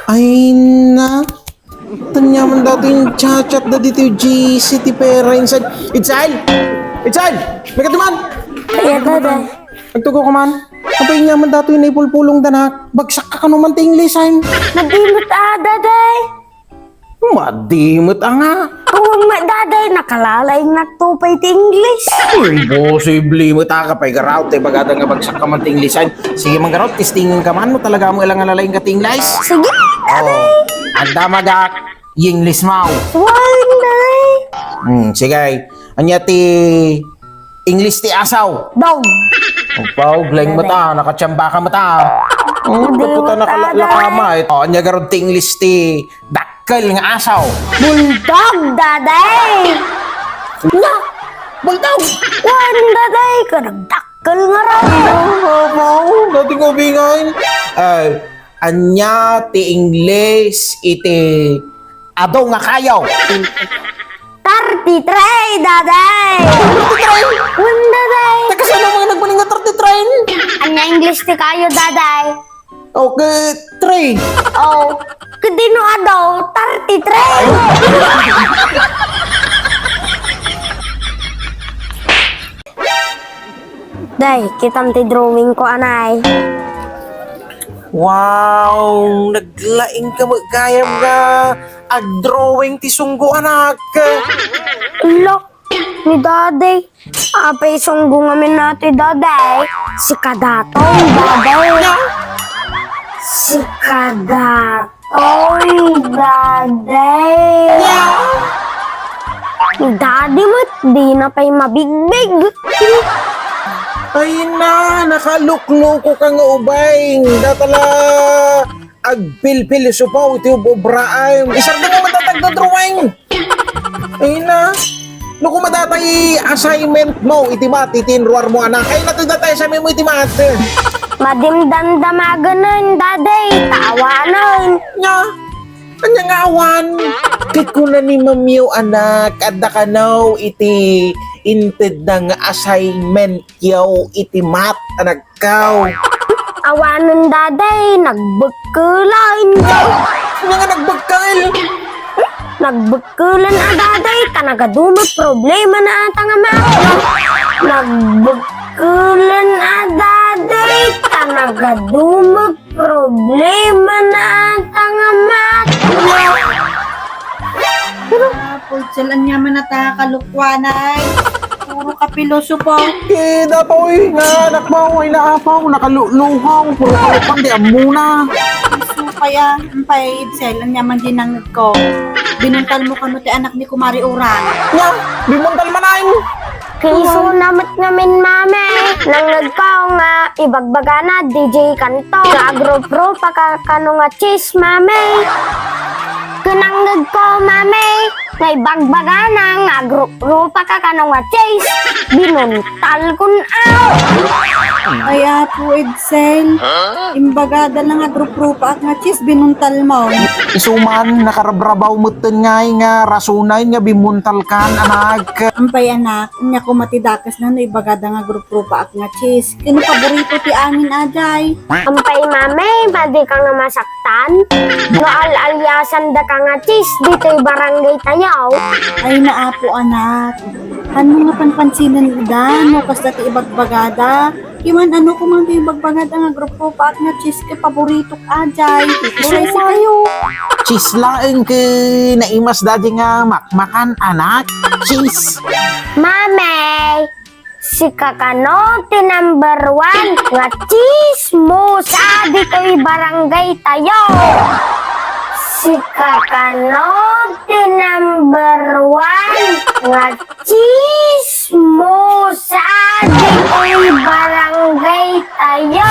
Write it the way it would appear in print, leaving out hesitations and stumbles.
Ay na. Tanyaman dati yung chat na dito yung GC ti pera inside. Itzel! Itzel! May katiman! Kaya daday. Nagtugo ka man. Kapag nyaman dati yung naipulpulong danak. Bagsak ka naman ti English ay. Madimot daday. Madimot nga. Kung daday, nakalalay nga tupay ti English. Imposible mo ta kapay garaw. Te bagada nga bagsak ka man ti English ay. Sige man garaw, testingin ka man mo talaga mo ilang alalayin ka ti English. Sige, daday. Anda magak. English mau. Wala, daday. Sige. Anya ti English ti asaw. Dog. Pao, glang mo ta, nakatsamba ka mo ta. Kaputa nakalakama. Anya garod ti English ti dakkel nga asaw. Bulldog, daday. Na, Bulldog! wala, daday. Karagdakkel nga raw. Pao, dati ko bingay. Anya ti English iti ado nga kayaw. 33, daday. 33? Wala, daday. Teka, saan ang mga nagbaling nga 33? Anya English ti kayo, daday. Okay, 3. Oh, kadino adaw, 33. Day, kitam ti drawing ko, anay. Wow, naglaing ka magkayam nga ag-drawing ti sunggo anak. Lo, ni daday. Apay sunggo ngamin natin, daday. Si Kadatong, daday. Si Kadatong, daday. Daddy mo't di na pa'y mabigbig. Ay na, nakalukloko ka nga ubay. Datala agpil-pil supaw iti ubobraay. Isar na mo matatag na drawing. Ay na, no kung matatay assignment mo, iti mat, itinruar mo anak. Ay natudatay sa mo iti mat. Madimdandamaganan, daday. Tawanan. Nya, anya nga awan. Kit ko na ni mamiyo anak, adda ka now iti inted na nga assignment yaw iti mat anak kaw. Awanan, daday. Nagbagkulan. Anya nga nagbagkail. Nagbagkulan daday. Tanagadumot problema na ata nga ma. Nagbagkulan daday. Tanagadumot problema na ata nga ma. Pulsel ang yaman na kalukwanay. Puro kapiloso po. Datoy nga anak mo ay naapaw, nakaluluhaw, puro kalupang di amuna. So kaya, ampay, Pulsel, ang yaman din ang ko. Binuntal mo kano ti anak ni Kumari Uran. Nya, bimuntal manayin. Kiso namat ngamin mame. Nang nagkaw nga ibagbaga na DJ kanto. Sa agro-pro pakakano nga cheese mame. Kanang nagkaw mame. Ngay bagbaga na nga agro-pro pakakano nga cheese. Binuntal kun aw. Kaya po, Edsel, imbagada lang nga grup-grupa at nga chis, binuntal mo. Isuman, nakarabrabaw mo nga nga rasunay nga bimuntal kan anak. Ampay anak, niya ko matidakas na no, ibagada nga grup-grupa at nga chis. Kino paborito ti amin ajay. Ampay mame, pwede ka nga masaktan. Nga al-alyasan da ka nga cheese. Dito'y barangay tayaw. Ay naapo anak. Ano nga panpansinan da, no, kasta ti ibagbagada. Iwan ano kung mga ibagbagada nga grup-grupa at nga chis, ke paborito ajay. Buray sa kayo. Chislaeng ke naimas dadi nga makmakan anak. Cheese. Mame, si Kakano ti number 1 nga chismosa dito'y barangay tayo. Si Kakano ti number 1 nga chismosa dito'y barangay tayo.